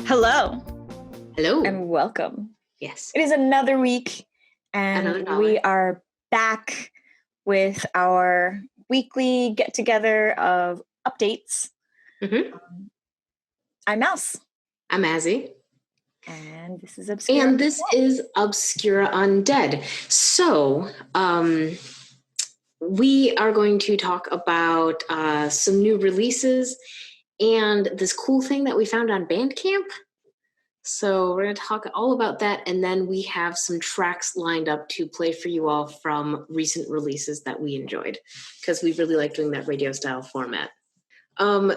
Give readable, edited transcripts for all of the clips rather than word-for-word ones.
Hello Hello. and welcome. Yes. It is another week and Another we dollar. are back with our weekly get together of updates. Mm-hmm. I'm Mouse I'm Azzy. and this is Obscure. And this is Obscura Undead. So, we are going to talk about some new releases and this cool thing that we found on Bandcamp. So we're going to talk all about that, and then we have some tracks lined up to play for you all from recent releases that we enjoyed, because we really like doing that radio style format.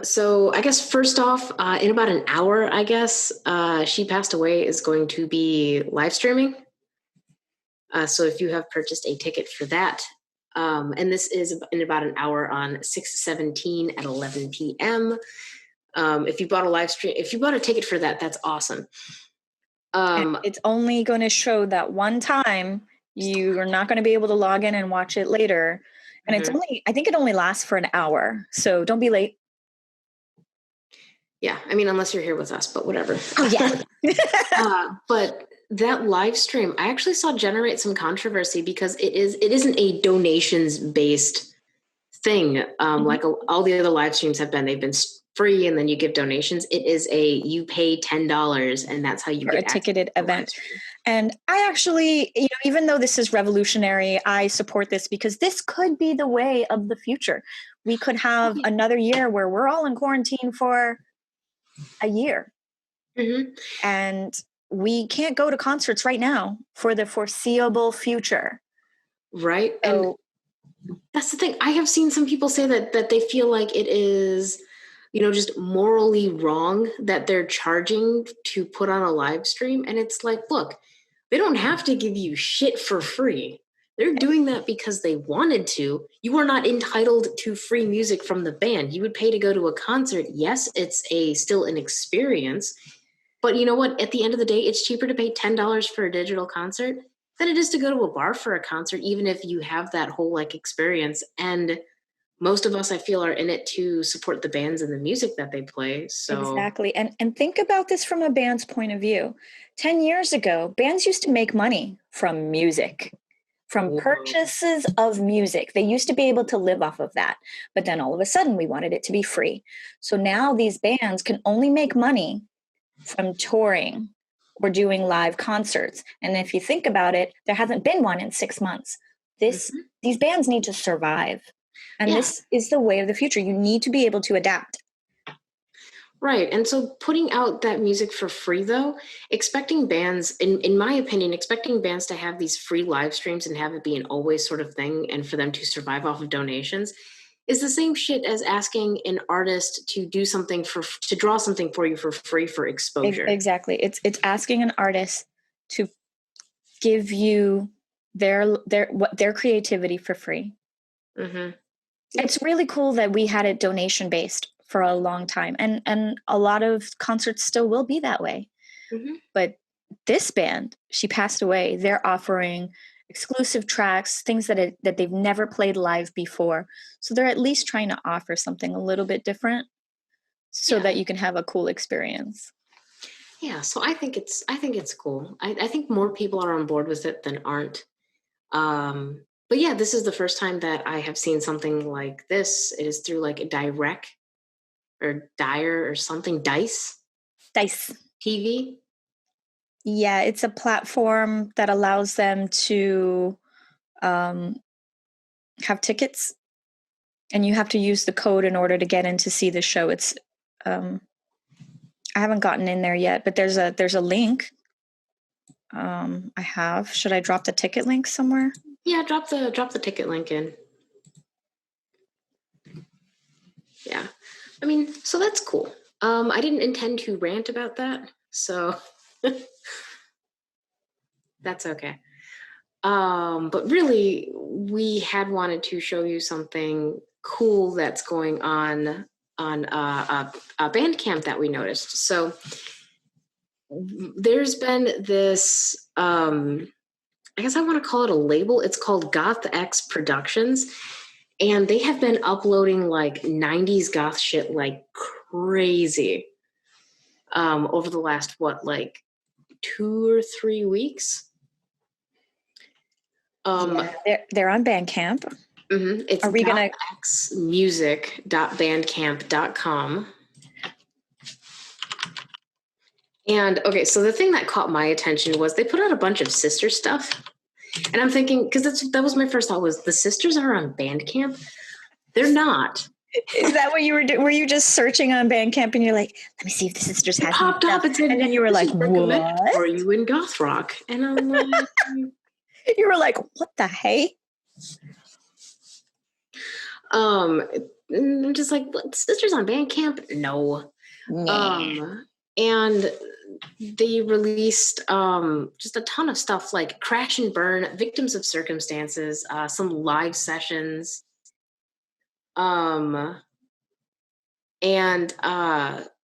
So I guess first off, in about an hour, I guess, She Passed Away is going to be live streaming. So if you have purchased a ticket for that, and this is in about an hour on 6/17 at 11 p.m. If you bought a ticket for that, that's awesome. And it's only going to show that one time. You are not going to be able to log in and watch it later. And it's I think it only lasts for an hour. So don't be late. Yeah, I mean, unless you're here with us, but whatever. Oh, yeah. But that live stream, I actually saw generate some controversy because it isn't a donations-based thing. Like all the other live streams have been. They've been free, and then you give donations. It is you pay $10, and that's how you get a ticketed event. Stream. And I actually, even though this is revolutionary, I support this because this could be the way of the future. We could have another year where we're all in quarantine for a year. Mm-hmm. And we can't go to concerts right now for the foreseeable future. Right. So, and that's the thing. I have seen some people say that they feel like it is, just morally wrong that they're charging to put on a live stream. And it's like, look, they don't have to give you shit for free. They're doing that because they wanted to. You are not entitled to free music from the band. You would pay to go to a concert. Yes, it's still an experience. But you know what? At the end of the day, it's cheaper to pay $10 for a digital concert than it is to go to a bar for a concert, even if you have that whole experience. And most of us, I feel, are in it to support the bands and the music that they play. So exactly. And think about this from a band's point of view. 10 years ago, bands used to make money from music, from purchases of music. They used to be able to live off of that. But then all of a sudden, we wanted it to be free. So now these bands can only make money from touring or doing live concerts. And if you think about it, there hasn't been one in 6 months. These bands need to survive. And this is the way of the future. You need to be able to adapt. Right. And so putting out that music for free, though, expecting bands, in my opinion, expecting bands to have these free live streams and have it be an always sort of thing and for them to survive off of donations is the same shit as asking an artist to do something to draw something for you for free for exposure. Exactly. It's asking an artist to give you their creativity for free. Mm-hmm. It's really cool that we had it donation based for a long time, and a lot of concerts still will be that way. Mm-hmm. But this band, She Passed Away, they're offering exclusive tracks, things that they've never played live before. So they're at least trying to offer something a little bit different so that you can have a cool experience. Yeah, so I think it's cool. I think more people are on board with it than aren't. But yeah, this is the first time that I have seen something like this. It is through a Direct or Dire or something, Dice TV. Yeah, it's a platform that allows them to have tickets, and you have to use the code in order to get in to see the show. It's I haven't gotten in there yet, but there's a link. I have. Should I drop the ticket link somewhere? Yeah, drop the ticket link in. Yeah. I mean, so that's cool. I didn't intend to rant about that, so that's okay. But really, we had wanted to show you something cool that's going on a Bandcamp that we noticed. So there's been this, I guess I want to call it a label. It's called Goth X Productions. And they have been uploading 90s goth shit like crazy. over the last, 2 or 3 weeks. They're on Bandcamp. Mm-hmm. It's Are we gonna xmusic.bandcamp.com. And okay, so the thing that caught my attention was they put out a bunch of sister stuff. And I'm thinking, because that was my first thought, was the sisters are on Bandcamp? They're not. Is that what you were doing? Were you just searching on Bandcamp and you're like, let me see if the sisters have popped up and said, and then you were like, what? Are you in goth rock? And I'm like, you were like, what the hey? I'm just like, sisters on Bandcamp? No. And they released just a ton of stuff like Crash and Burn, Victims of Circumstances, some live sessions, and an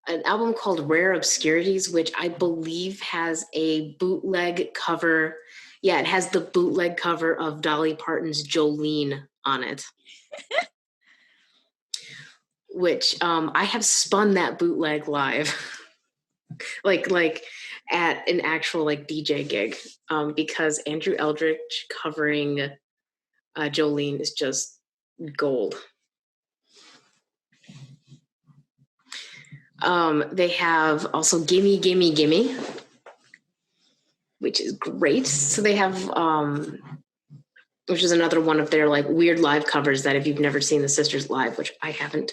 album called Rare Obscurities, which I believe has a bootleg cover. Yeah, it has the bootleg cover of Dolly Parton's Jolene on it. Which I have spun that bootleg live. like at an actual DJ gig, because Andrew Eldritch covering Jolene is just gold. They have also Gimme Gimme Gimme, which is great. So they have which is another one of their weird live covers that if you've never seen the sisters live, which I haven't.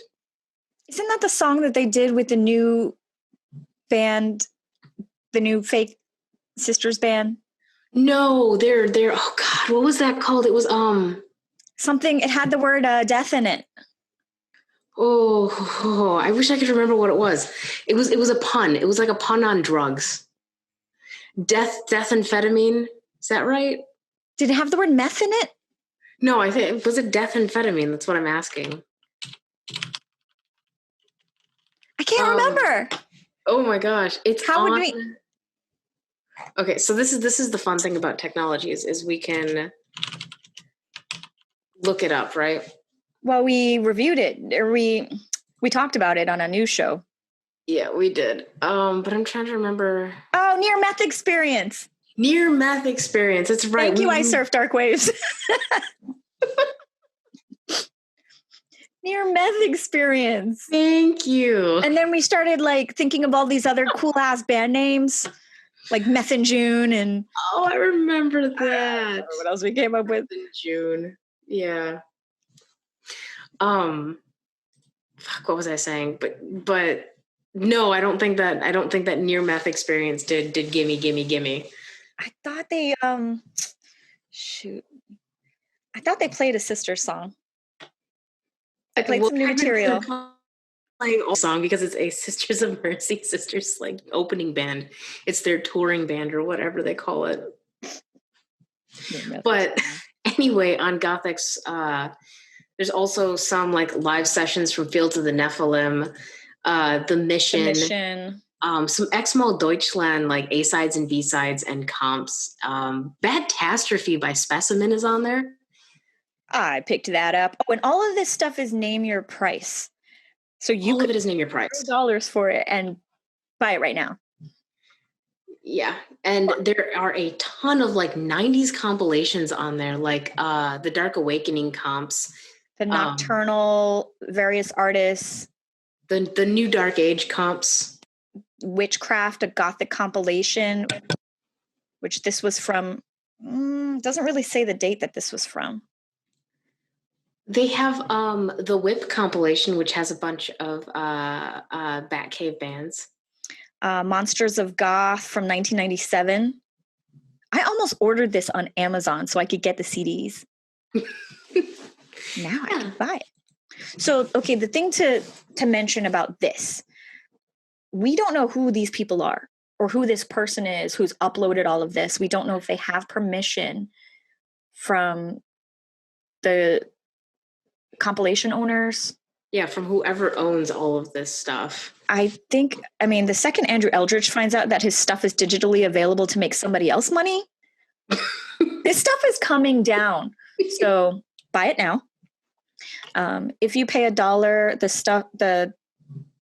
Isn't that the song that they did with the new band, the new fake sisters band? No, they're oh god, what was that called? It was something, it had the word death in it. Oh, I wish I could remember what it was. It was a pun. It was like a pun on drugs. Death amphetamine. Is that right? Did it have the word meth in it? No, I think was it death amphetamine? That's what I'm asking. I can't remember. Oh my gosh. It's how on... would we Okay, so this is the fun thing about technology is we can look it up, right? Well, we reviewed it, or we talked about it on a news show. Yeah, we did. But I'm trying to remember. Oh, Near Meth Experience. Near Meth Experience. That's right. Thank you, I Surf Dark Waves. Near Meth Experience. Thank you. And then we started thinking of all these other cool ass band names, like Meth in June and. Oh, I remember that. I don't know what else we came up with? Meth in June. Yeah. Fuck, what was I saying? But no, I don't think that Near Meth Experience did Gimme Gimme Gimme. I thought they I thought they played a sister song. They played some new material. Playing a song because it's a Sisters of Mercy sisters opening band. It's their touring band or whatever they call it. But anyway, on Gothix, there's also some live sessions from Fields of the Nephilim, The Mission. Some X-Mal Deutschland, A-sides and B-sides and comps. Badtastrophe by Specimen is on there. I picked that up. Oh, and all of this stuff is name your price. So you all of it is name your price. $0 for it and buy it right now. Yeah. And there are a ton of 90s compilations on there, the Dark Awakening comps. The Nocturnal, various artists. The New Dark Age comps. Witchcraft, a Gothic compilation, which this was from. Doesn't really say the date that this was from. They have the Whip compilation, which has a bunch of Batcave bands. Monsters of Goth from 1997. I almost ordered this on Amazon so I could get the CDs. Now I can buy it. So, okay, the thing to mention about this, we don't know who these people are or who this person is who's uploaded all of this. We don't know if they have permission from the compilation owners. Yeah, from whoever owns all of this stuff. I mean, the second Andrew Eldritch finds out that his stuff is digitally available to make somebody else money, this stuff is coming down. So buy it now. If you pay $1,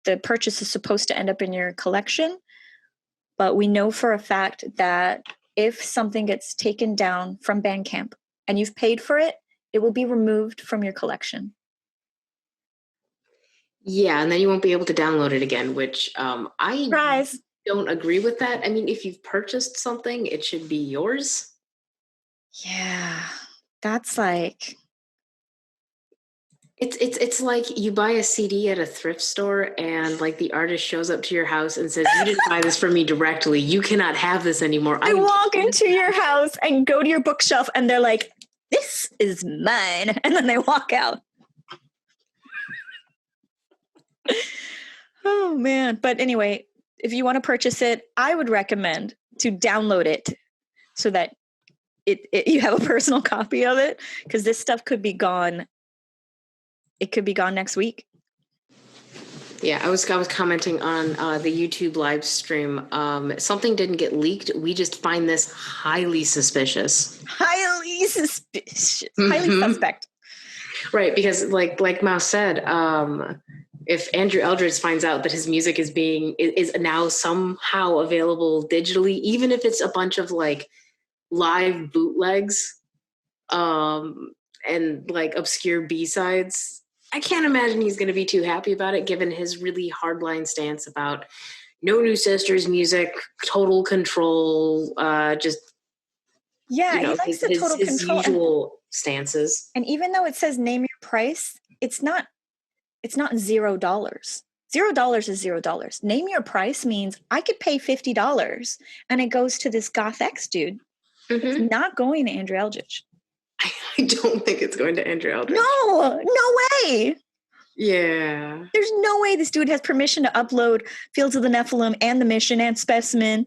the the purchase is supposed to end up in your collection. But we know for a fact that if something gets taken down from Bandcamp and you've paid for it, it will be removed from your collection. Yeah, and then you won't be able to download it again, which I Surprise. don't agree with that. I mean, if you've purchased something, it should be yours. Yeah, that's like... It's like you buy a CD at a thrift store and like the artist shows up to your house and says, "You didn't buy this from me directly. You cannot have this anymore." I walk into your house and go to your bookshelf and they're like, "This is mine." And then they walk out. Oh man. But anyway, if you want to purchase it, I would recommend to download it so that you have a personal copy of it, because this stuff could be gone. It could be gone next week. Yeah, I was commenting on the YouTube live stream. Something didn't get leaked. We just find this highly suspicious. Highly suspicious. Highly suspect. Right, because like Mouse said, if Andrew Eldridge finds out that his music is now somehow available digitally, even if it's a bunch of like live bootlegs, and like obscure B-sides, I can't imagine he's going to be too happy about it, given his really hardline stance about no new Sisters music, total control, just he likes the total his control. usual stances. And even though it says name your price, it's not $0. $0 is $0. Name your price means I could pay $50 and it goes to this Goth X dude. Mm-hmm. It's not going to Andrew Eldridge. I don't think it's going to Andrew Eldridge. No way. Yeah. There's no way this dude has permission to upload Fields of the Nephilim and The Mission and Specimen.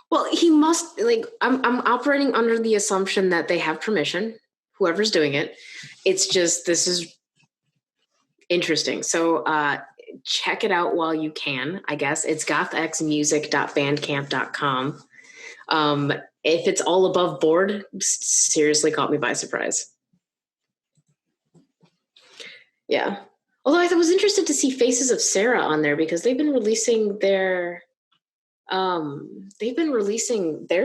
Well, he must, like, I'm operating under the assumption that they have permission, whoever's doing it. It's just, this is interesting. So check it out while you can, I guess. It's gothxmusic.bandcamp.com. If it's all above board, seriously caught me by surprise. Yeah. Although I was interested to see Faces of Sarah on there, because they've been releasing their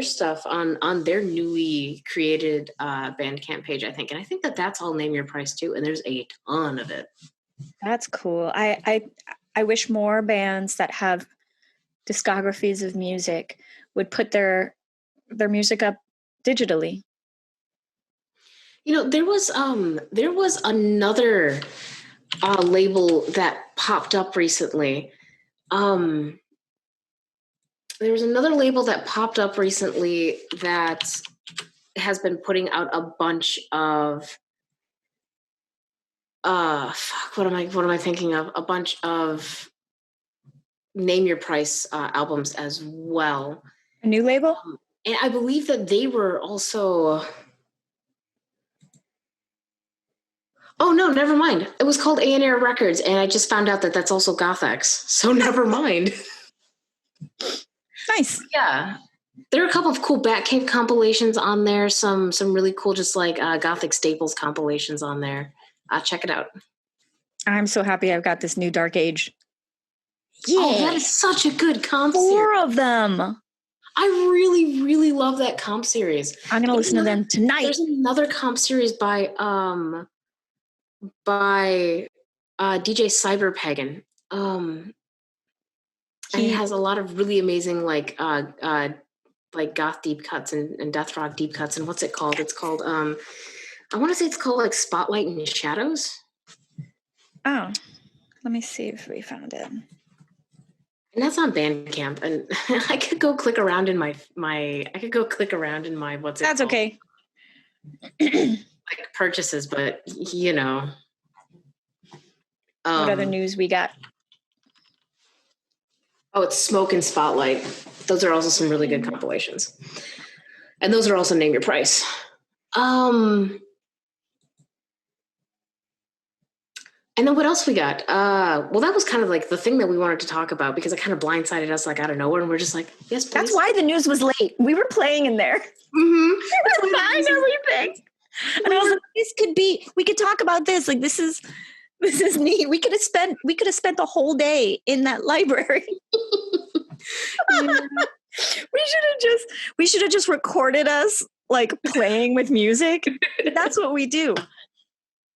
stuff on their newly created Bandcamp page, I think. And I think that's all Name Your Price too. And there's a ton of it. That's cool. I wish more bands that have discographies of music would put their music up digitally. You know, there was another label that popped up recently. There was another label that popped up recently that has been putting out a bunch of what am I thinking of? A bunch of Name Your Price albums as well. A new label? And I believe that they were also... Oh, no, never mind. It was called A&R Records, and I just found out that that's also Goth X. So never mind. Nice. Yeah. There are a couple of cool Batcave compilations on there. Some really cool, just like Gothic Staples compilations on there. Check it out. I'm so happy I've got this new Dark Age. Yeah. Oh, that is such a good comp series. 4 of them. I really, really love that comp series. I'm going to listen to them tonight. There's another comp series by DJ Cyberpagan. And he has a lot of really amazing like goth deep cuts and death rock deep cuts. And what's it called? It's called I want to say it's called like Spotlight and Shadows. Oh, let me see if we found it. And that's on Bandcamp. And I could go click around in my what's it That's called? Okay. Like purchases, but you know. What other news we got? Oh, it's Smoke and Spotlight. Those are also some really good compilations. And those are also Name Your Price. And then what else we got? Well, that was kind of like the thing that we wanted to talk about, because it kind of blindsided us like out of nowhere. And we're just like, yes, please. That's why the news was late. We were playing in there. Mm-hmm. That's fine, everything. And I was like, we could talk about this. Like, this is This is neat. We could have spent the whole day in that library. Yeah. We should have just recorded us like playing with music. That's what we do.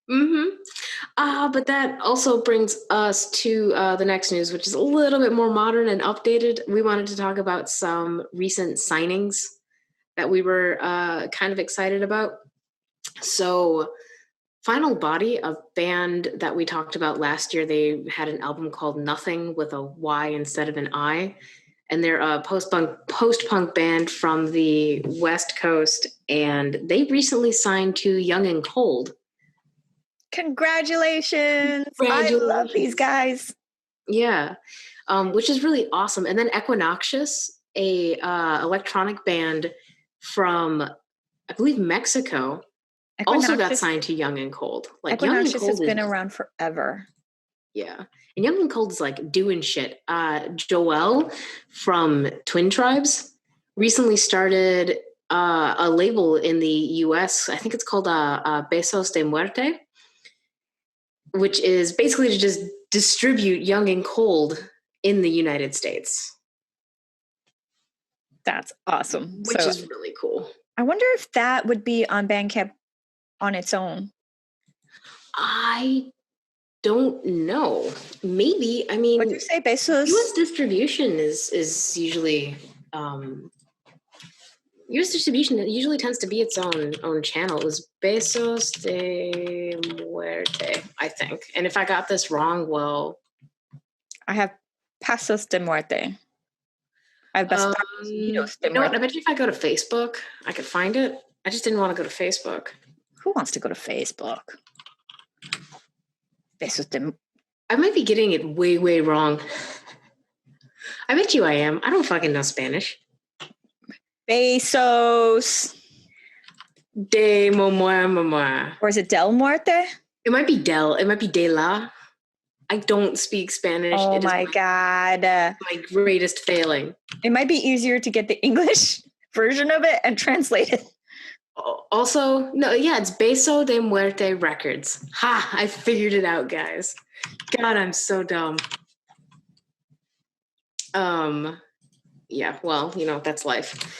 But that also brings us to the next news, which is a little bit more modern and updated. We wanted to talk about some recent signings that we were kind of excited about. So Final Body, a band that we talked about last year, they had an album called Nothing with a Y instead of an I. And they're a post-punk band from the West Coast. And they recently signed to Young and Cold. Congratulations. I love these guys. Yeah, which is really awesome. And then Equinoxious, a electronic band from, I believe, Mexico, also got signed to Young and Cold. Like Equinoxious has been around forever. Yeah. And Young and Cold is like doing shit. Joel from Twin Tribes recently started a label in the US. I think it's called Besos de Muerte, which is basically to just distribute Young and Cold in the United States. That's awesome. Which is really cool. I wonder if that would be on Bandcamp on its own. I don't know. Maybe. I mean, what did you say, Besos? US distribution is usually US distribution usually tends to be its own channel. It was Besos de Muerte, I think. And if I got this wrong, well, I have Pasos de Muerte. I have Besos de Muerte. You know what? I bet you if I go to Facebook, I could find it. I just didn't want to go to Facebook. Who wants to go to Facebook? Besos de... I might be getting it way, way wrong. I bet you I am. I don't fucking know Spanish. Besos de Muerte. Or is it Del Muerte? It might be Del. It might be De La. I don't speak Spanish. Oh my God. My greatest failing. It might be easier to get the English version of it and translate it. Also, no, yeah, it's Beso de Muerte Records. Ha! I figured it out, guys. God, I'm so dumb. Yeah, well, you know, that's life.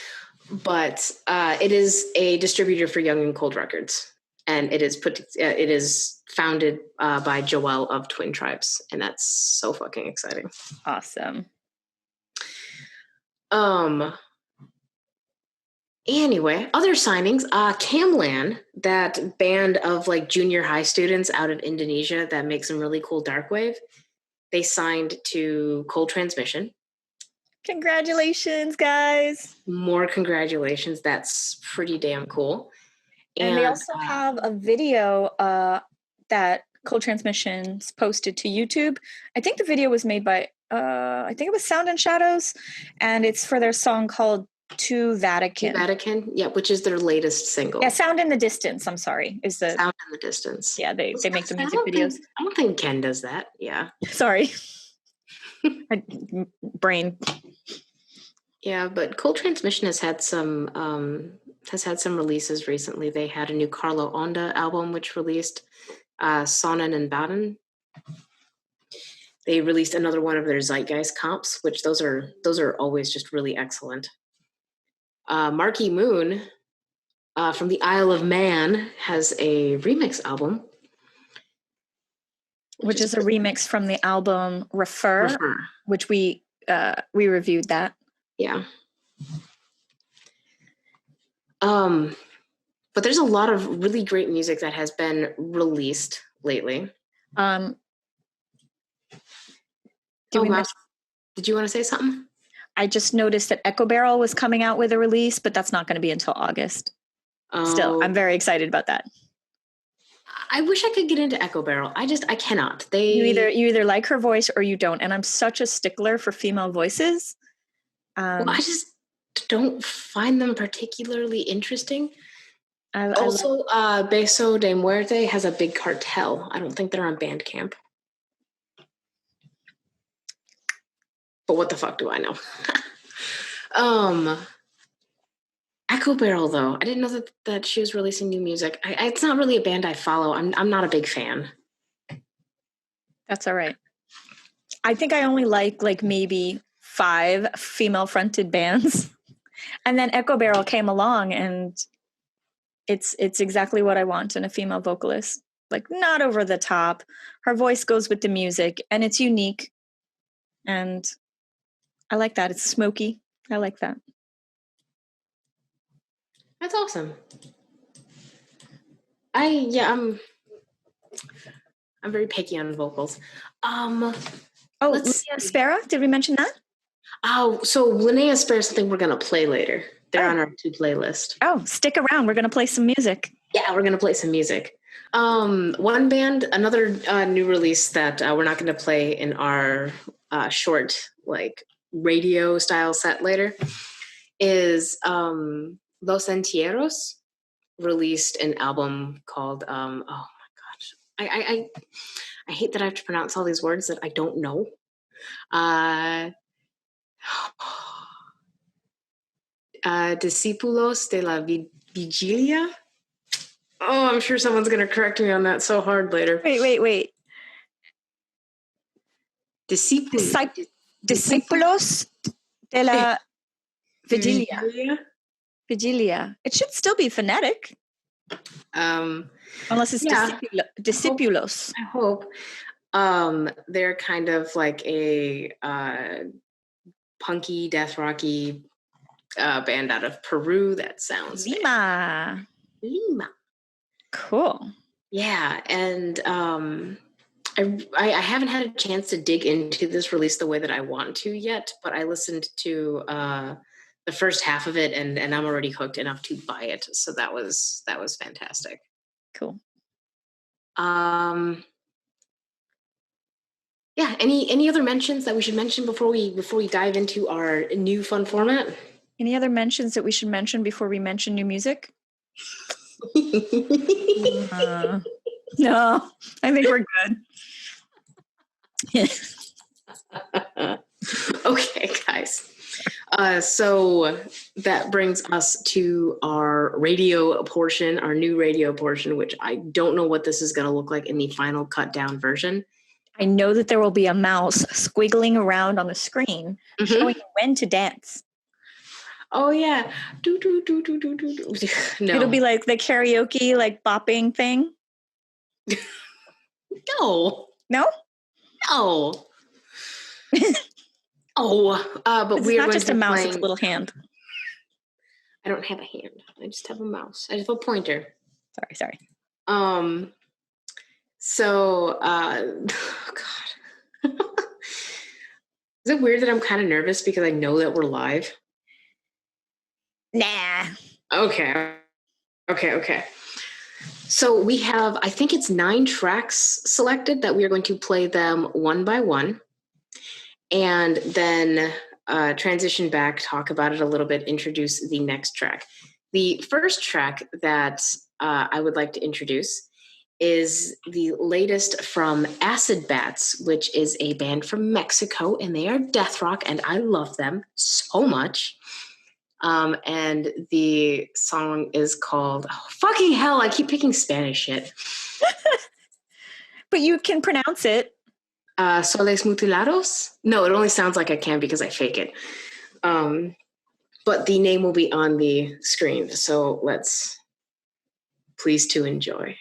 But it is a distributor for Young and Cold Records, and it is founded by Joel of Twin Tribes, and that's so fucking exciting. Awesome. Anyway, other signings, Camlan, that band of like junior high students out of Indonesia that makes some really cool dark wave, they signed to Cold Transmission. Congratulations, guys. More congratulations. That's pretty damn cool. And they also have a video that Cold Transmissions posted to YouTube. I think the video was made by, I think it was Sound and Shadows, and it's for their song called To Vatican. To Vatican, yeah, which is their latest single. Yeah, Sound in the Distance, I'm sorry. Is the Sound in the Distance. Yeah, they make the music videos. I don't think Ken does that, yeah. Sorry. Brain. Yeah, but Cold Transmission has had some releases recently. They had a new Carlo Onda album which released, Sonnen and Baden. They released another one of their Zeitgeist comps, which those are always just really excellent. Marky Moon from the Isle of Man has a remix album. Which is a remix from the album Refer. Which we reviewed that. Yeah. But there's a lot of really great music that has been released lately. Did you want to say something? I just noticed that Echo Barrel was coming out with a release, but that's not going to be until August. Still, I'm very excited about that. I wish I could get into Echo Barrel. I cannot. You either like her voice or you don't. And I'm such a stickler for female voices. Well, I just don't find them particularly interesting. Also, Beso de Muerte has a big cartel. I don't think they're on Bandcamp. But what the fuck do I know? Echo Barrel, though. I didn't know that she was releasing new music. It's not really a band I follow. I'm not a big fan. That's all right. I think I only like maybe 5 female fronted bands. And then Echo Barrel came along, and it's exactly what I want in a female vocalist. Like, not over the top. Her voice goes with the music, and it's unique. And I like that. It's smoky. I like that. That's awesome. I'm very picky on vocals. Linnea Spera, did we mention that? Oh, so Linnea Spera is something we're gonna play later. They're on our 2 playlist. Oh, stick around. We're gonna play some music. Yeah, we're gonna play some music. One band, another new release that we're not gonna play in our short like radio style set later is Los Entierros released an album called oh my gosh, I hate that I have to pronounce all these words that I don't know. Discípulos de la Vigilia. Oh, I'm sure someone's going to correct me on that so hard later. Wait. Discípulos de la Vigilia. Vigilia. It should still be phonetic. Unless it's discípulos. I hope. They're kind of like a punky, death rocky band out of Peru. That sounds Lima. Cool. Yeah, and I haven't had a chance to dig into this release the way that I want to yet, but I listened to the first half of it, and I'm already hooked enough to buy it. So that was fantastic. Cool. Yeah. Any other mentions that we should mention before we dive into our new fun format? Any other mentions that we should mention before we mention new music? No, I think we're good. Okay, guys. So that brings us to our radio portion, our new radio portion, which I don't know what this is going to look like in the final cut down version. I know that there will be a mouse squiggling around on the screen showing when to dance. Oh yeah. Do. No. It'll be like the karaoke, like bopping thing. No. No? No. But it's we're not just a mouse, playing... it's a little hand. I don't have a hand. I just have a mouse. I just have a pointer. Sorry. So, oh God. Is it weird that I'm kind of nervous because I know that we're live? Nah. Okay. So we have, I think it's 9 tracks selected that we are going to play them one by one, and then transition back, talk about it a little bit, introduce the next track. The first track that I would like to introduce is the latest from Acid Bats, which is a band from Mexico, and they are death rock, and I love them so much. And the song is called, fucking hell, I keep picking Spanish shit. But you can pronounce it. Soles Mutilados? No, it only sounds like I can because I fake it. But the name will be on the screen, so let's please to enjoy.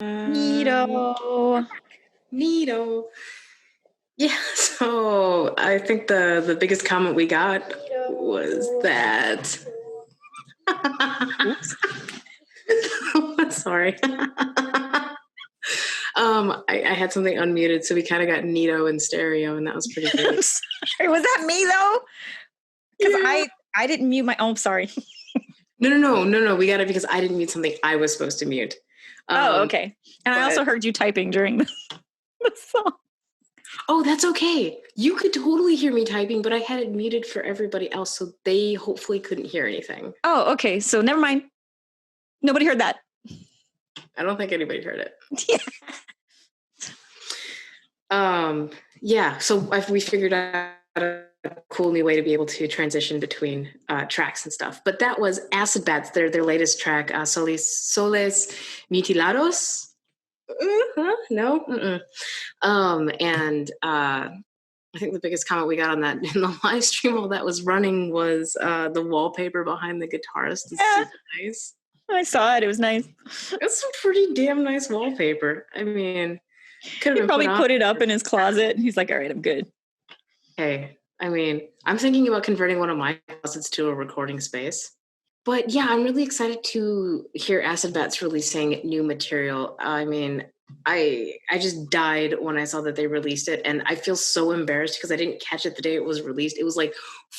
Neato. Neato. Yeah, so I think the biggest comment we got was that. Oops. Sorry. I had something unmuted, so we kind of got Neato in stereo, and that was pretty great. Sorry, was that me though? Because I didn't mute my. Oh, sorry. No. We got it because I didn't mute something I was supposed to mute. Okay. And I also heard you typing during the song. Oh, that's okay. You could totally hear me typing, but I had it muted for everybody else, so they hopefully couldn't hear anything. Oh, okay. So never mind. Nobody heard that. I don't think anybody heard it. Yeah. Yeah. So we figured out a cool new way to be able to transition between tracks and stuff. But that was Acid Bats, their latest track, Soles Mutilados. No. And I think the biggest comment we got on that in the live stream while that was running was the wallpaper behind the guitarist is super nice. I saw it. It was nice. It's some pretty damn nice wallpaper. I mean, he probably put it up in his closet. He's like, all right, I'm good. Hey, I mean, I'm thinking about converting one of my closets to a recording space. But yeah, I'm really excited to hear Acid Bats releasing new material. I mean, I just died when I saw that they released it, and I feel so embarrassed because I didn't catch it the day it was released. It was like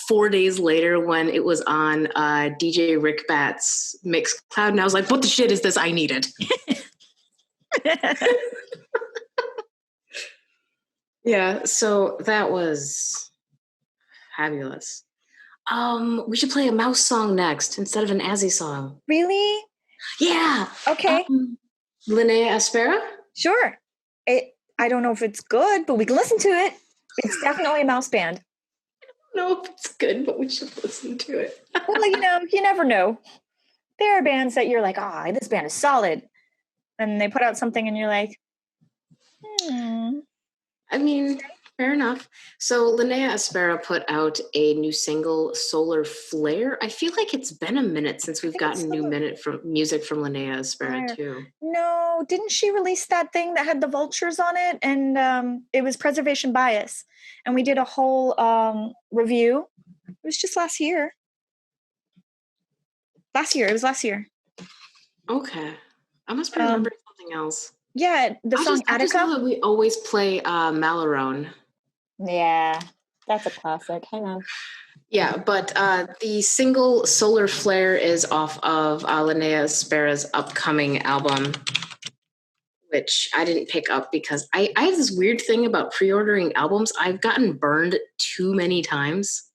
4 days later when it was on DJ Rick Bat's Mixcloud, and I was like, what the shit is this? I need it. Yeah, so that was fabulous. We should play a mouse song next instead of an Azzy song. Really? Yeah. Okay. Linnea Aspera? Sure. I don't know if it's good, but we can listen to it. It's definitely a mouse band. I don't know if it's good, but we should listen to it. Well, you never know. There are bands that you're like, this band is solid. And they put out something and you're like, I mean, fair enough. So Linnea Aspera put out a new single, Solar Flare. I feel like it's been a minute since we've gotten new music from Linnea Aspera too. No, didn't she release that thing that had the vultures on it? And it was Preservation Bias. And we did a whole review. It was just last year. It was last year. Okay. I must be remembering something else. Yeah, the song Attica. I just know that we always play Malarone. Yeah, that's a classic. Hang on. Yeah, but the single Solar Flare is off of Linnea Aspera's upcoming album, which I didn't pick up because I have this weird thing about pre-ordering albums. I've gotten burned too many times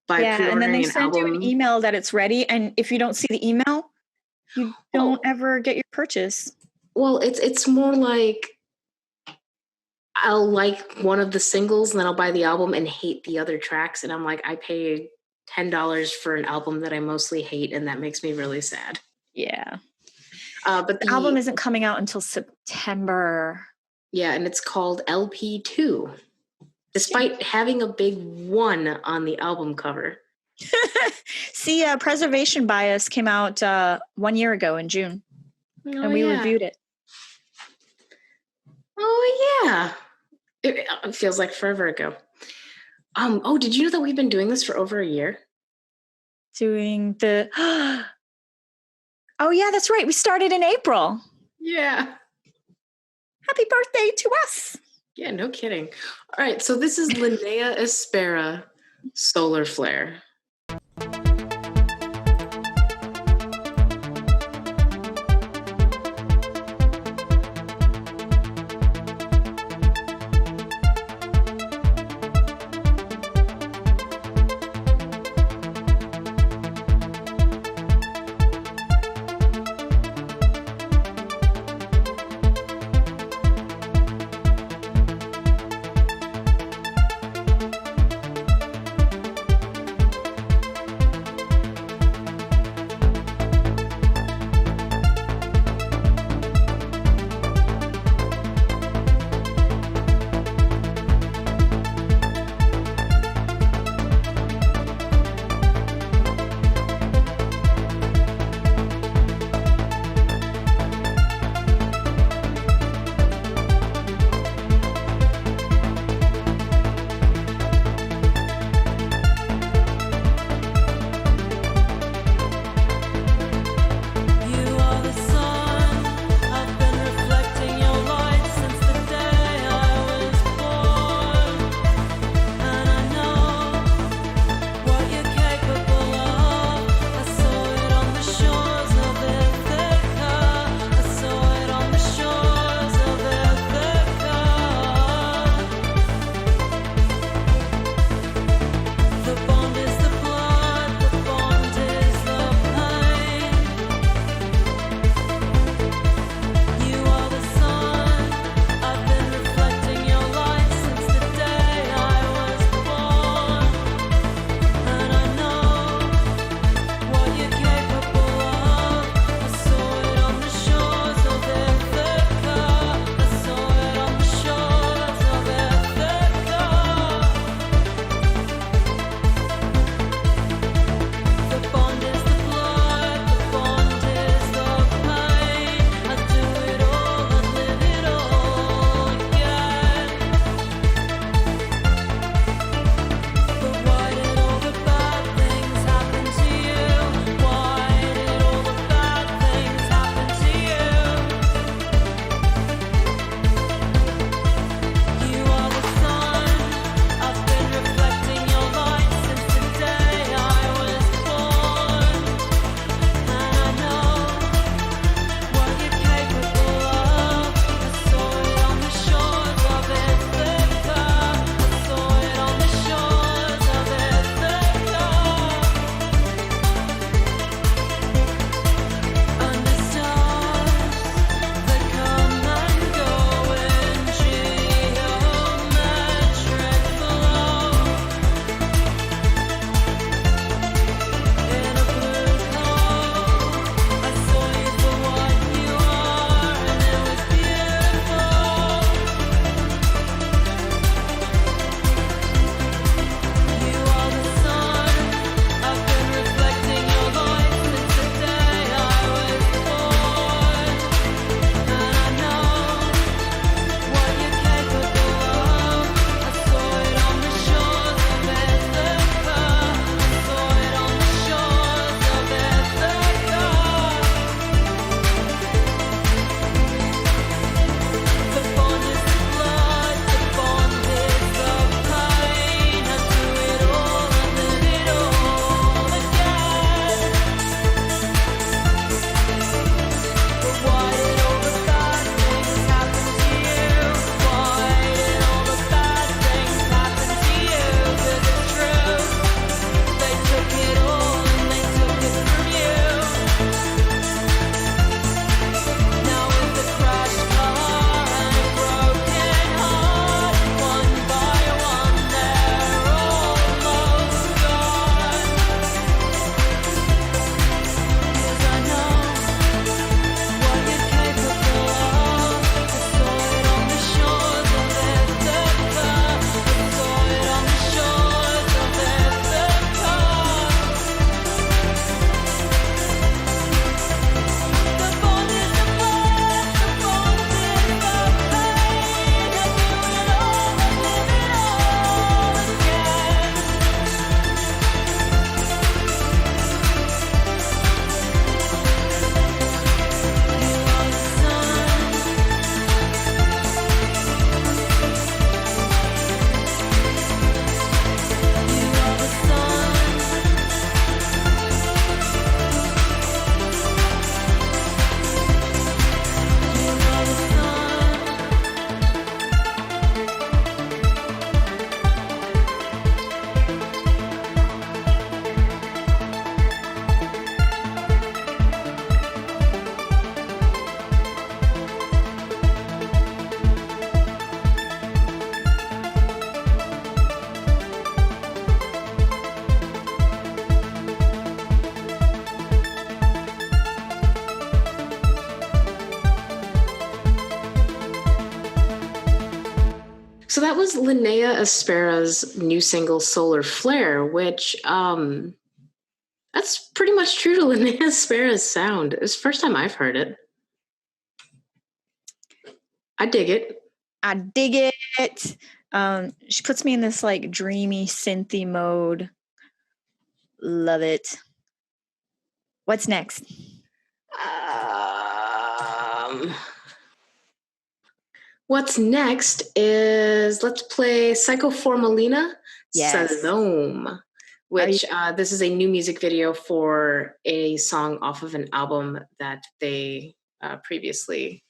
by pre-ordering and then they an send album. you an email that it's ready, and if you don't see the email, you don't ever get your purchase. Well, it's more like I'll like one of the singles and then I'll buy the album and hate the other tracks. And I'm like, I paid $10 for an album that I mostly hate, and that makes me really sad. Yeah. But the album isn't coming out until September. Yeah, and it's called LP2, despite having a big 1 on the album cover. See, Preservation Bias came out 1 year ago in June, and we reviewed it. Oh, yeah. It feels like forever ago. Oh, did you know that we've been doing this for over a year? Doing the... Oh, yeah, that's right. We started in April. Yeah. Happy birthday to us. Yeah, no kidding. All right, so this is Linnea Aspera, Solar Flare. So that was Linnea Aspera's new single Solar Flare, which that's pretty much true to Linnea Aspera's sound. It's the first time I've heard it. I dig it. I dig it. She puts me in this like dreamy synthy mode. Love it. What's next? What's next is let's play Psychoformalina Salome, which this is a new music video for a song off of an album that they previously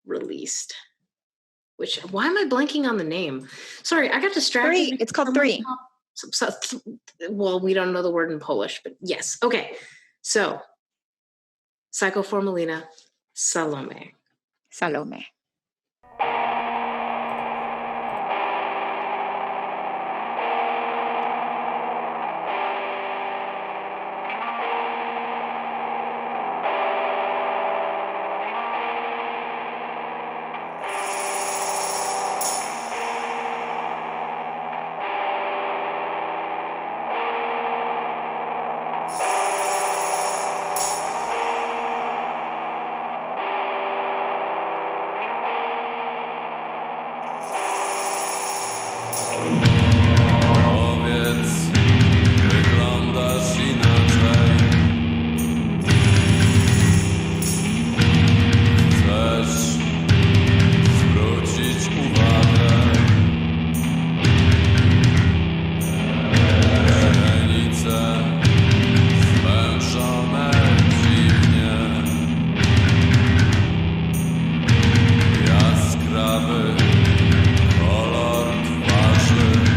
released. Which, why am I blanking on the name? Sorry, I got distracted. It's called 3. Well, we don't know the word in Polish, but yes. Okay. So, Psychoformalina Salome. Salome. Kolor twarzy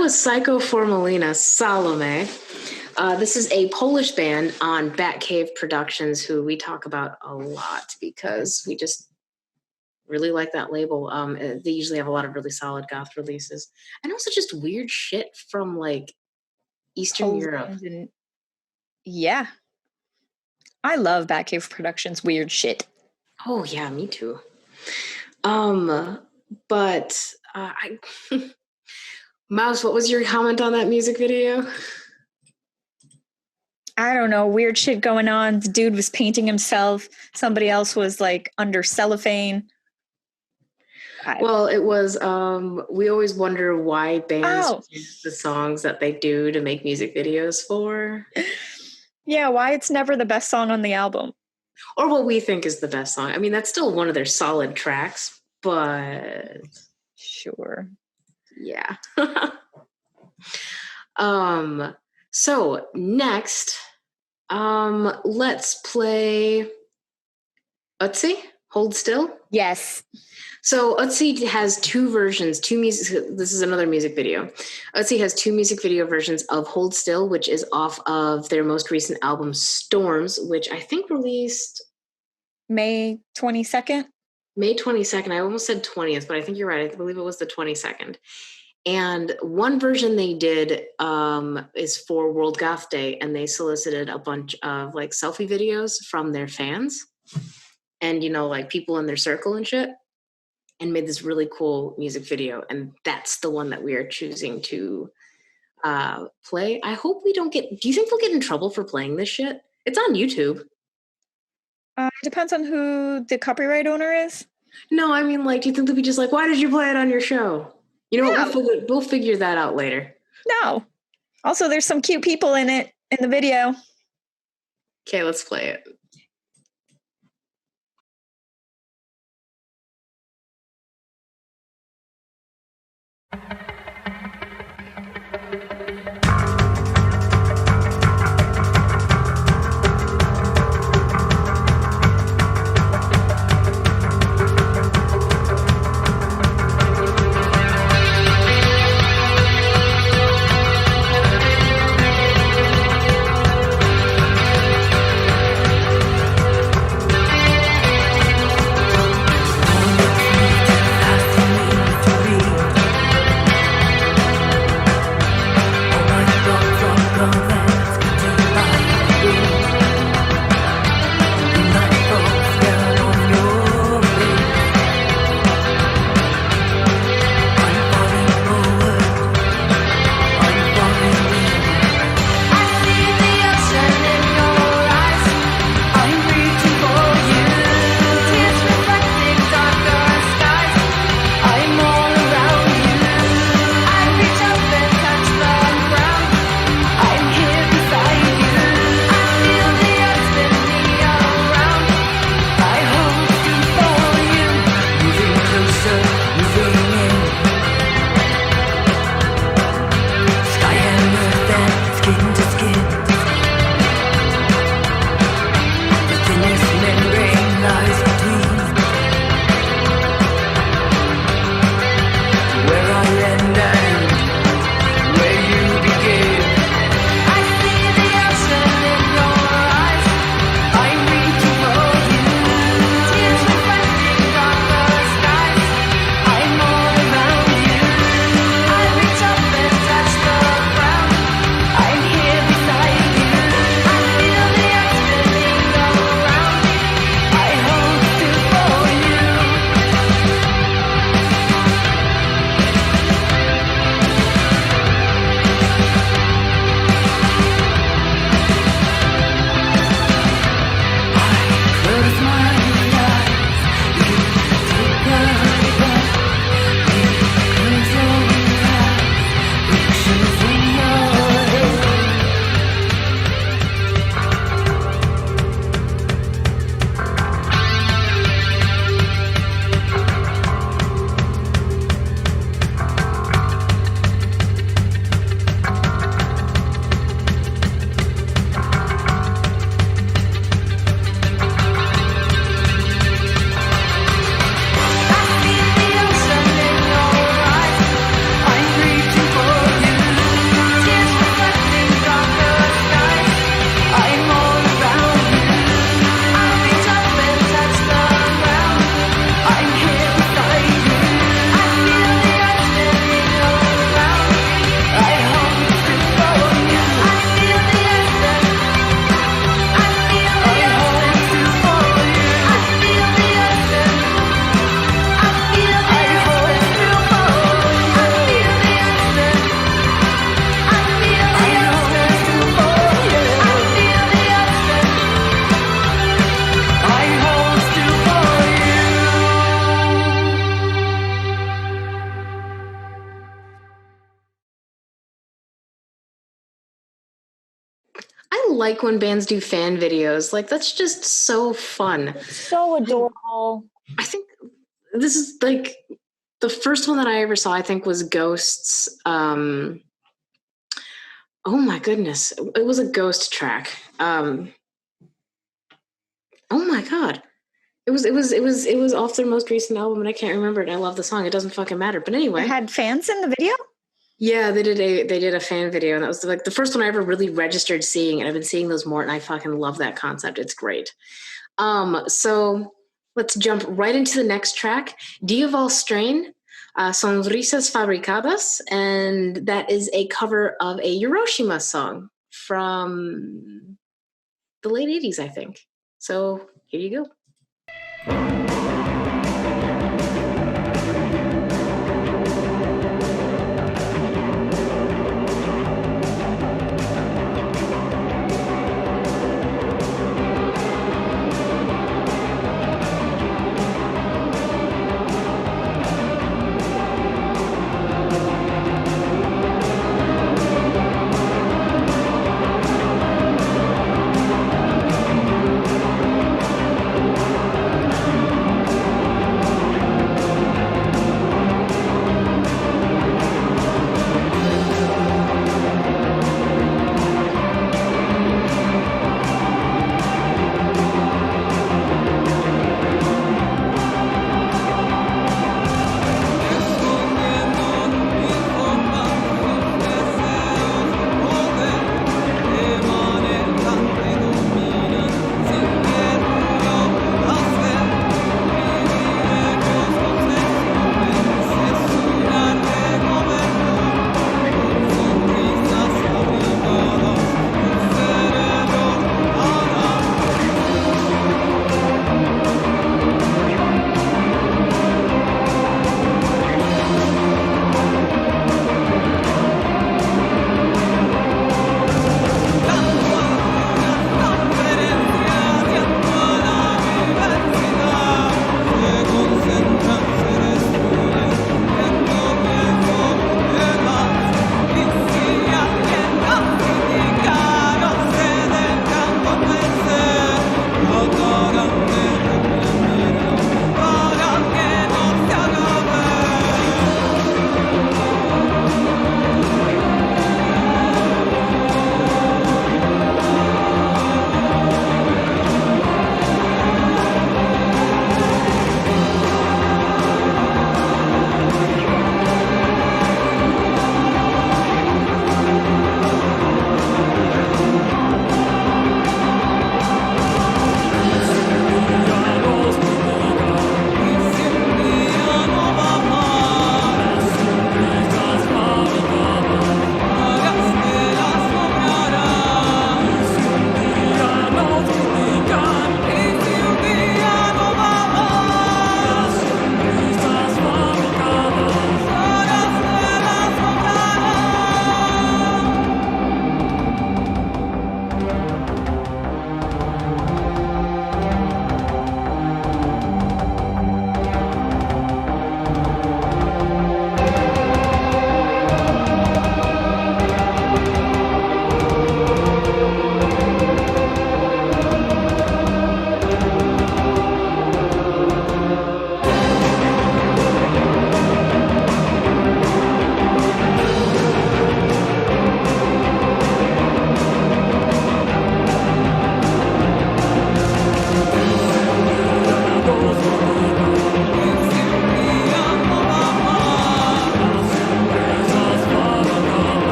was Psycho Formalina Salome. This is a Polish band on Batcave Productions who we talk about a lot because we just really like that label. They usually have a lot of really solid goth releases. And also just weird shit from like Eastern Europe. Yeah. I love Batcave Productions weird shit. Oh yeah, me too. But Mouse, what was your comment on that music video? I don't know, weird shit going on. The dude was painting himself. Somebody else was like under cellophane. Well, it was, we always wonder why bands use the songs that they do to make music videos for. Yeah, why it's never the best song on the album. Or what we think is the best song. I mean, that's still one of their solid tracks, but... Sure. Yeah. So, next, let's play Ötzi, Hold Still. Yes. So Ötzi has two versions, this is another music video. Ötzi has two music video versions of Hold Still, which is off of their most recent album, Storms, which I think released... May 22nd? May 22nd. I almost said 20th, but I think you're right. I believe it was the 22nd. And one version they did is for World Goth Day, and they solicited a bunch of like selfie videos from their fans and, you know, like people in their circle and shit, and made this really cool music video. And that's the one that we are choosing to play. I hope we don't do you think we'll get in trouble for playing this shit? It's on YouTube. It depends on who the copyright owner is. No, I mean, like, do you think they'll be just like, why did you play it on your show? You know what? We'll figure that out later. No. Also, there's some cute people in it, in the video. Okay, let's play it. I like when bands do fan videos. Like, that's just so fun. So adorable. I think this is like the first one that I ever saw, I think, was Ghost's. Oh my goodness. It was a Ghost track. Oh my God. It was off their most recent album, and I can't remember it. I love the song. It doesn't fucking matter. But anyway. It had fans in the video? Yeah, they did a fan video, and that was like the first one I ever really registered seeing, and I've been seeing those more, and I fucking love that concept. It's great. So let's jump right into the next track, Dioval Strain, Sonrisas Fabricadas, and that is a cover of a Hiroshima song from the late 80s, I think. So here you go.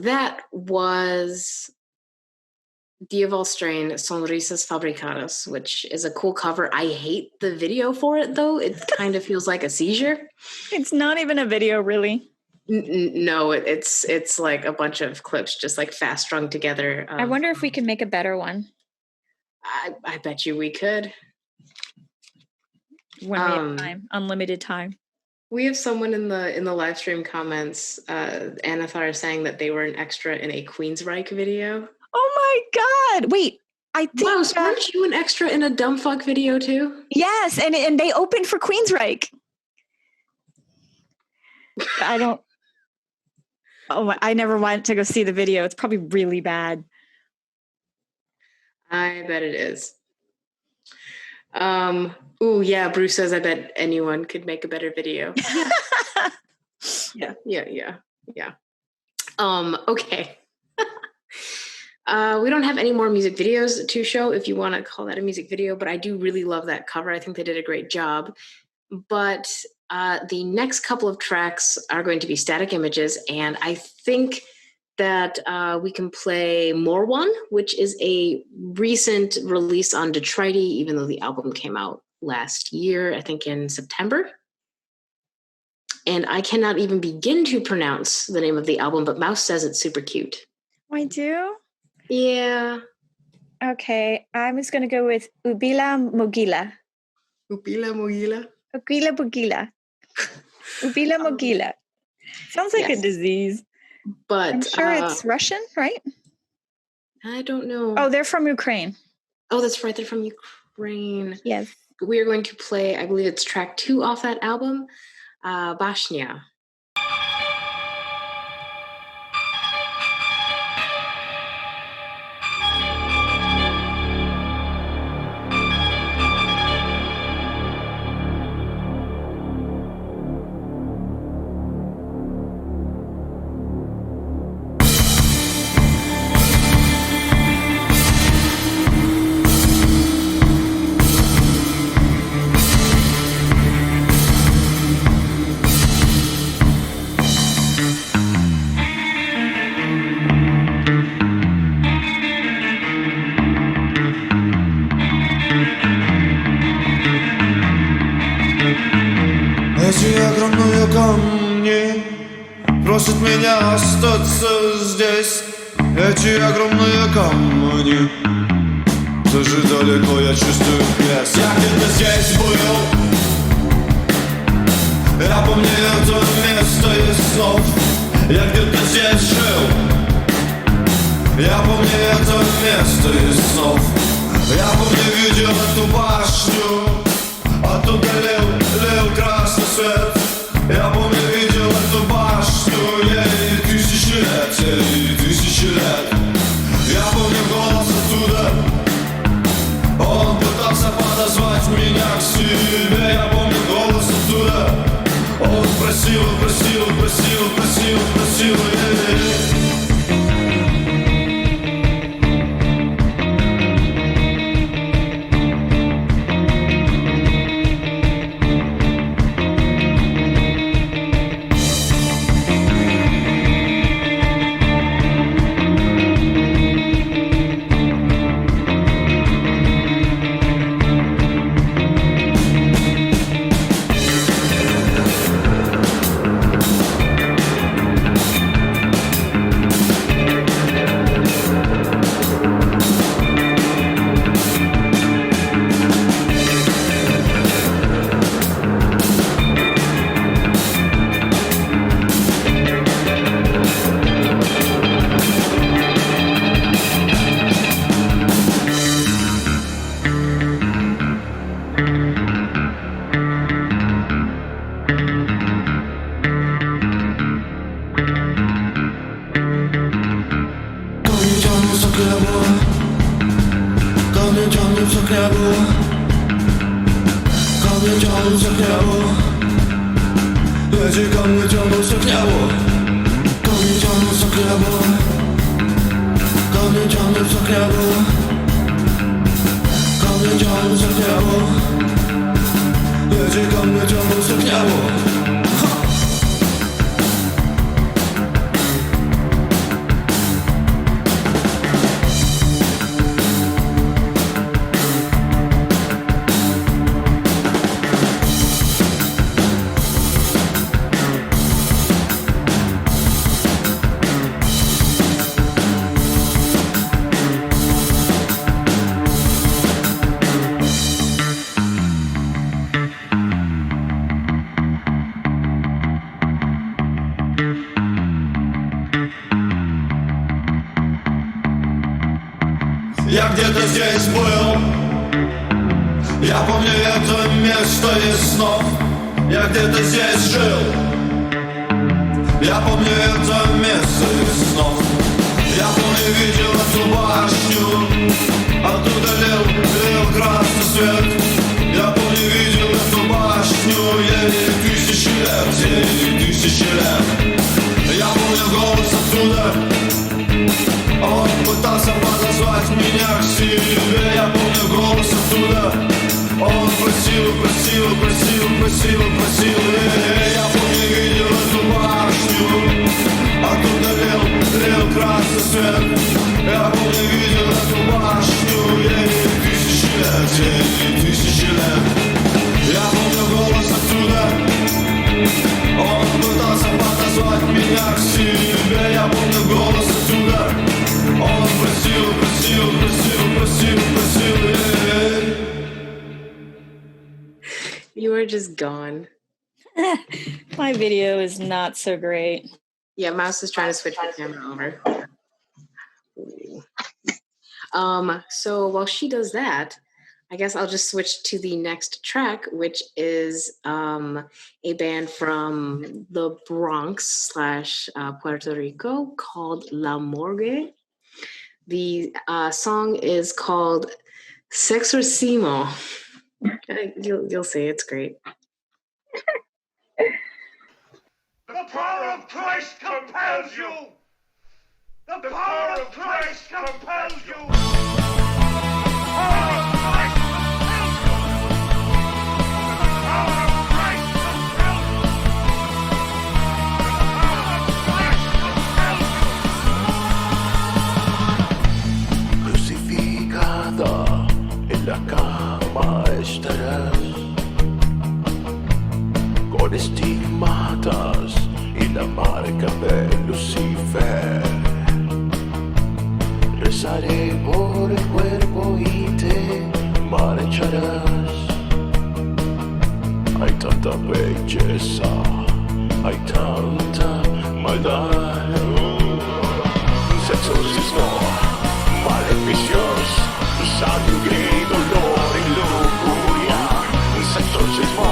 That was Dieval Strain, Sonrisas Fabricadas, which is a cool cover. I hate the video for it, though. It kind of feels like a seizure. It's not even a video, really. No, it's like a bunch of clips just like fast strung together. I wonder if we can make a better one. I bet you we could. When we have time, unlimited time. We have someone in the live stream comments, Anathar, saying that they were an extra in a Queensryche video. Oh my God! Wait, I think weren't you an extra in a Dumbfuck video too? Yes, and they opened for Queensryche. I don't. Oh, I never went to go see the video. It's probably really bad. I bet it is. Oh yeah, Bruce says I bet anyone could make a better video. Yeah. Okay. We don't have any more music videos to show, if you want to call that a music video, but I do really love that cover. I think they did a great job. But the next couple of tracks are going to be static images, and I think that we can play More One, which is a recent release on Detroity, even though the album came out last year, I think in September. And I cannot even begin to pronounce the name of the album, but Mouse says it's super cute. I do? Yeah. Okay, I was going to go with Ubila Mogila. Ubila Mogila? Ubila Mogila. Ubila Mogila. Sounds like a disease. But I'm sure it's Russian, right? I don't know. Oh, they're from Ukraine. Oh, that's right. They're from Ukraine. Yes. We are going to play, I believe it's track 2 off that album, Bashnia. Эти огромные камни просят меня остаться здесь. Эти огромные камни даже далеко я чувствую вес. Я где-то здесь был, я помню это место из снов. Я где-то здесь жил, я помню это место из снов. Я помню, видел эту башню, оттуда лил красный свет. Я помню, видел эту башню, ей тысячи лет. Я помню голос оттуда, он пытался подозвать меня к себе. Я помню голос оттуда, он просил, Я где-то здесь был. Я помню это место из снов. Я где-то здесь жил. Я помню это место из снов. Я помню, видел эту башню. Оттуда лил красный свет. Я помню, видел эту башню. Ей тысячи лет. Я помню голос оттуда. Он пытался подозвать меня к себе. Я помню голос оттуда. Он просил. Я помню, видел эту башню. Оттуда лил красный свет. Я помню, видел эту башню. Ей тысячи лет. Я помню голос оттуда. Он пытался подозвать меня к себе. Я помню голос оттуда. Он просил. You are just gone. My video is not so great. Yeah, Mouse is trying to switch the camera over. So while she does that, I guess I'll just switch to the next track, which is a band from the Bronx / Puerto Rico called La Morgue. The song is called Sexorcismo. You'll see, it's great. The power of Christ compels you! The power of Christ compels you! The power of Christ compels you! The power of Christ compels you! The power of Christ compels you! Crucificada en la cama estarás, con estigmatas y la marca de Lucifer. Rezaré por el cuerpo y te marcharás. Hay tanta belleza, hay tanta maldad. Sexorcismo, maleficios, sangre, dolor y lujuria. Sexorcismo,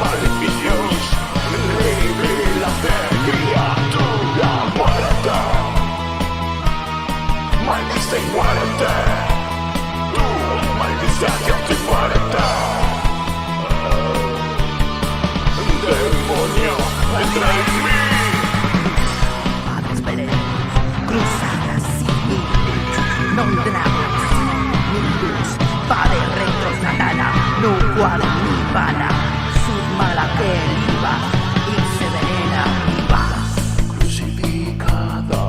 maleficios, revélate, criatura muerta. Maldice y muérete. Tú, maldice a Dios y muérete. Demonio, entra en mí. Cruzadas sin mí, non dramas, ni luz, pare retro satana, no cual ni pana, sub mala que viva, y se venena viva. Crucificada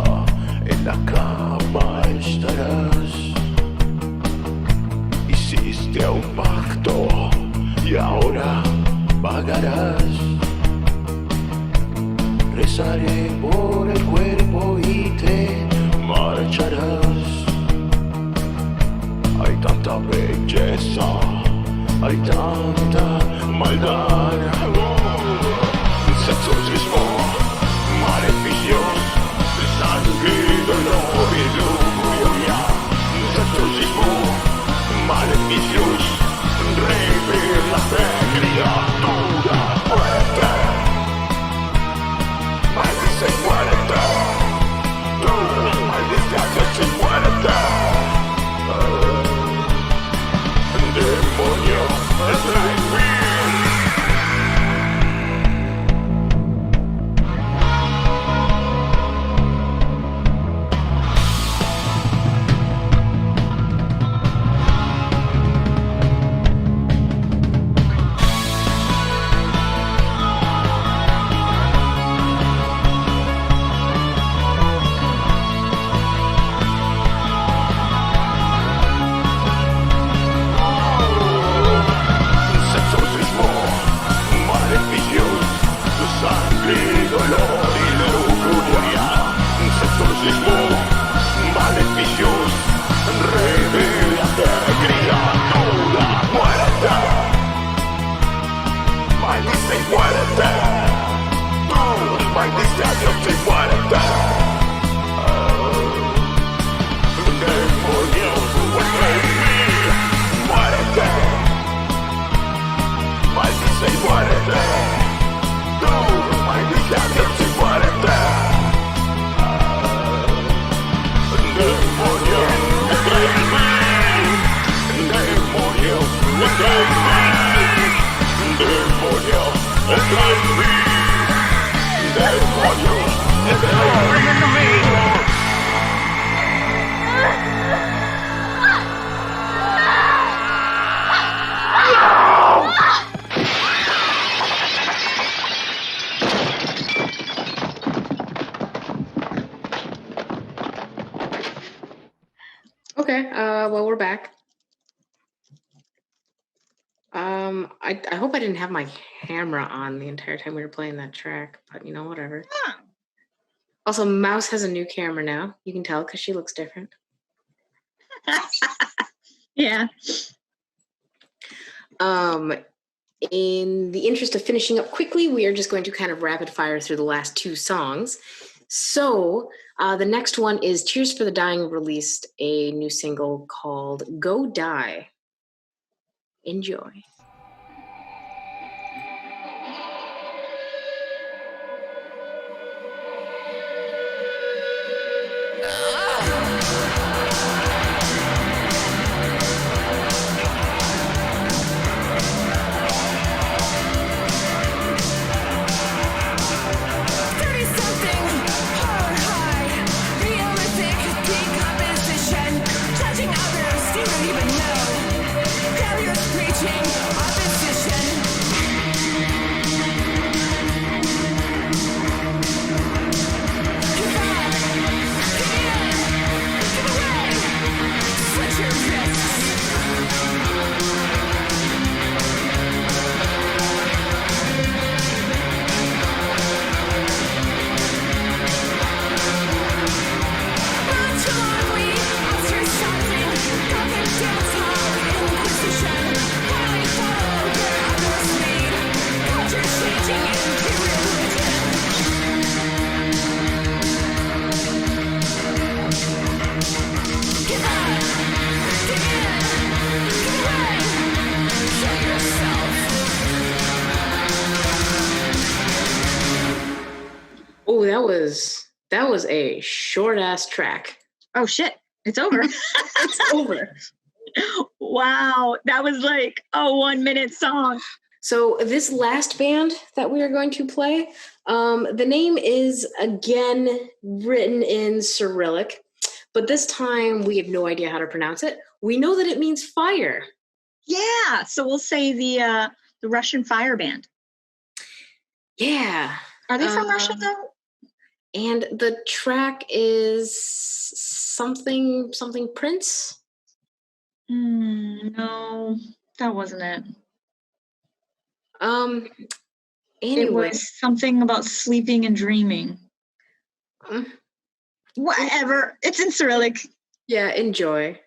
en la cama estarás. Hiciste un pacto y ahora pagarás. Rezaré por el cuerpo y te marcharás. Hay tanta belleza, hay tanta maldad. Sexorcismo, maleficios, sangre, dolor y lujuria. Sexorcismo, maleficios, revélate, criatura fuerte. Maldice y muérete. Tú, maldice a Dios y muérete. Demonio, entra en mí. Sexorcismo, maleficios, sangre, dolor y lujuria. Sexorcismo, maleficios, revélate, criatura muerta. Maldice y muérete. Tú, maldice a Dios y muérete. Demonio, Bring it to me! Okay, well, we're back. I hope I didn't have my camera on the entire time we were playing that track, but you know, whatever. Oh. Also, Mouse has a new camera now. You can tell because she looks different. Yeah. In the interest of finishing up quickly, we are just going to kind of rapid fire through the last two songs. So the next one is Tears for the Dying released a new single called Go Die. Enjoy. Oh, that was a short ass track. Oh shit! It's over. It's over. Wow, that was like a 1 minute song. So this last band that we are going to play, the name is again written in Cyrillic, but this time we have no idea how to pronounce it. We know that it means fire. Yeah, so we'll say the Russian fire band. Yeah. Are they from Russia though? And the track is something Prince. No, that wasn't it. Anyway. It was something about sleeping and dreaming. Whatever. It's in Cyrillic. Yeah, enjoy.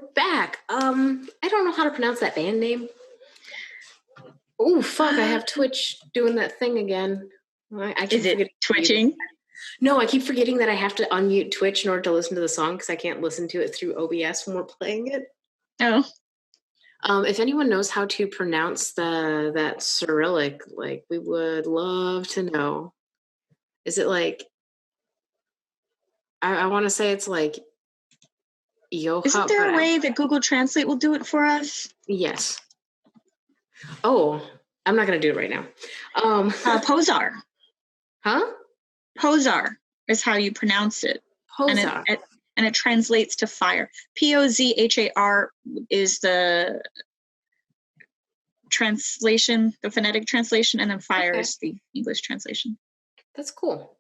we're back. I don't know how to pronounce that band name. Oh, fuck, I have Twitch doing that thing again. I keep Is it forgetting to mute it. twitching? No, I keep forgetting that I have to unmute Twitch in order to listen to the song because I can't listen to it through OBS when we're playing it. Oh, If anyone knows how to pronounce that Cyrillic, like, we would love to know. Is it like, I want to say it's like Yoha. isn't there but a way that Google Translate will do it for us? Yes. Oh, I'm not going to do it right now. Pozar. Huh? Pozar is how you pronounce it. Pozar. And it translates to fire. Pozhar is the translation, the phonetic translation, and then fire is the English translation. That's cool.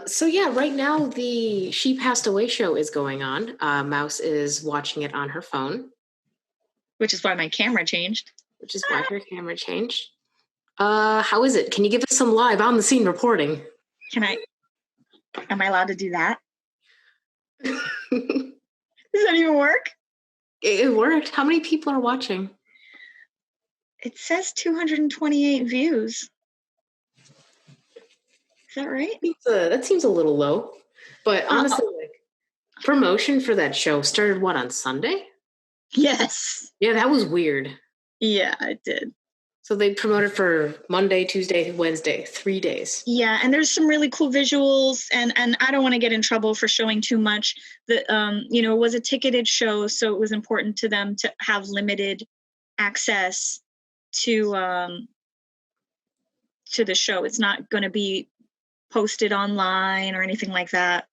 So yeah, right now the She Passed Away show is going on. Mouse is watching it on her phone. Which is why my camera changed. Which is why her camera changed. How is it? Can you give us some live on the scene reporting? Am I allowed to do that? Does that even work? It worked. How many people are watching? It says 228 views. Is that right? That seems a little low. But honestly, like, promotion for that show started, what, on Sunday? Yes. Yeah, that was weird. Yeah, it did. So they promoted for Monday, Tuesday, Wednesday, 3 days. Yeah, and there's some really cool visuals, and I don't want to get in trouble for showing too much. It was a ticketed show, so it was important to them to have limited access to the show. It's not going to be posted online or anything like that.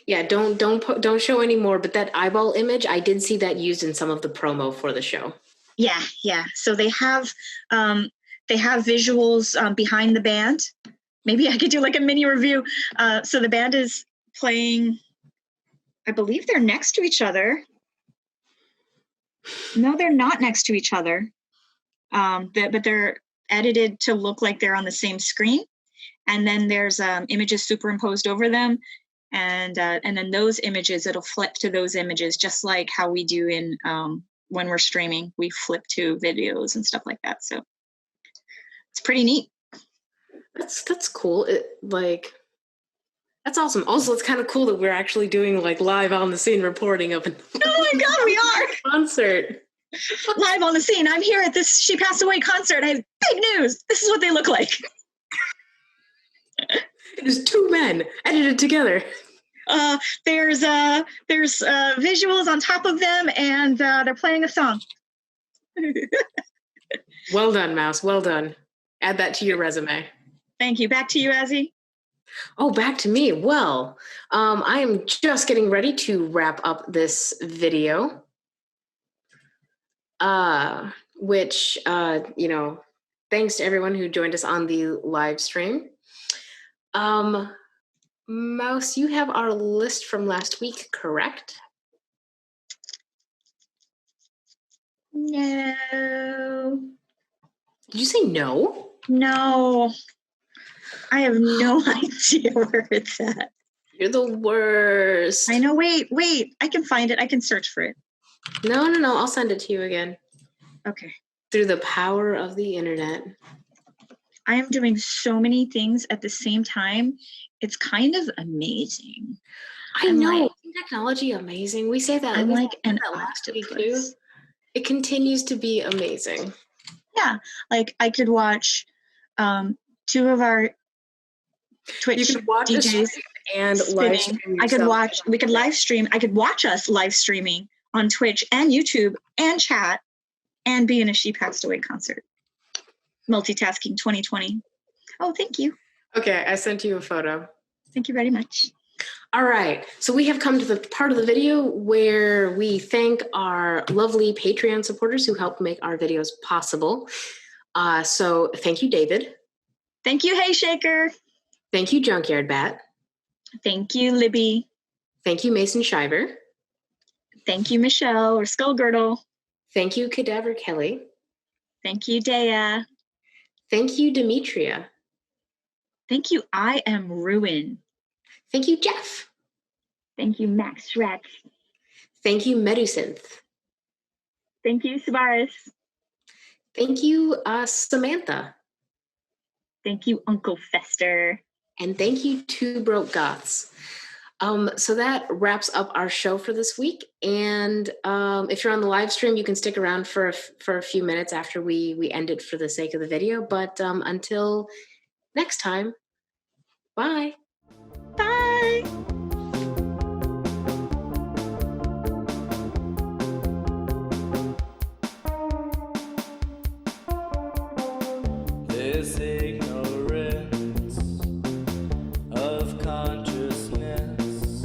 Yeah, don't show any more. But that eyeball image, I did see that used in some of the promo for the show. Yeah. So they have visuals behind the band. Maybe I could do like a mini review. So the band is playing. I believe they're next to each other. No, they're not next to each other. But they're edited to look like they're on the same screen. And then there's images superimposed over them. And then those images, it'll flip to those images, just like how we do in when we're streaming. We flip to videos and stuff like that. So it's pretty neat. That's cool. That's awesome. Also, it's kind of cool that we're actually doing like live on the scene reporting of an Oh my God, we are concert. live on the scene. I'm here at this She Passed Away concert. I have big news. This is what they look like. There's two men edited together. There's visuals on top of them, and they're playing a song. Well done, Mouse. Well done. Add that to your resume. Thank you. Back to you, Azzy. Oh, back to me. Well, I am just getting ready to wrap up this video, which, thanks to everyone who joined us on the live stream. Mouse, you have our list from last week, correct? No. Did you say no? No. I have no idea where it's at. You're the worst. I know. Wait. I can find it. I can search for it. No. I'll send it to you again. Okay. Through the power of the internet. I am doing so many things at the same time. It's kind of amazing. I know. Isn't technology amazing? We say that. I'm like an last week too. octopus. It continues to be amazing. Yeah. Like I could watch two of our Twitch DJs and live stream. We could live stream. I could watch us live streaming on Twitch and YouTube and chat and be in a She Passed Away concert. Multitasking 2020. Oh, thank you. Okay, I sent you a photo. Thank you very much. All right, so we have come to the part of the video where we thank our lovely Patreon supporters who help make our videos possible. So thank you, David. Thank you, Hey Shaker. Thank you, Junkyard Bat. Thank you, Libby. Thank you, Mason Shiver. Thank you, Michelle or Skullgirdle. Thank you, Cadaver Kelly. Thank you, Dea. Thank you, Demetria. Thank you, I Am Ruin. Thank you, Jeff. Thank you, Max Rex. Thank you, Medusynth. Thank you, Subaris. Thank you, Samantha. Thank you, Uncle Fester. And thank you, Two Broke Goths. So that wraps up our show for this week. And if you're on the live stream, you can stick around for a few minutes after we end it for the sake of the video. But until next time, bye. Bye.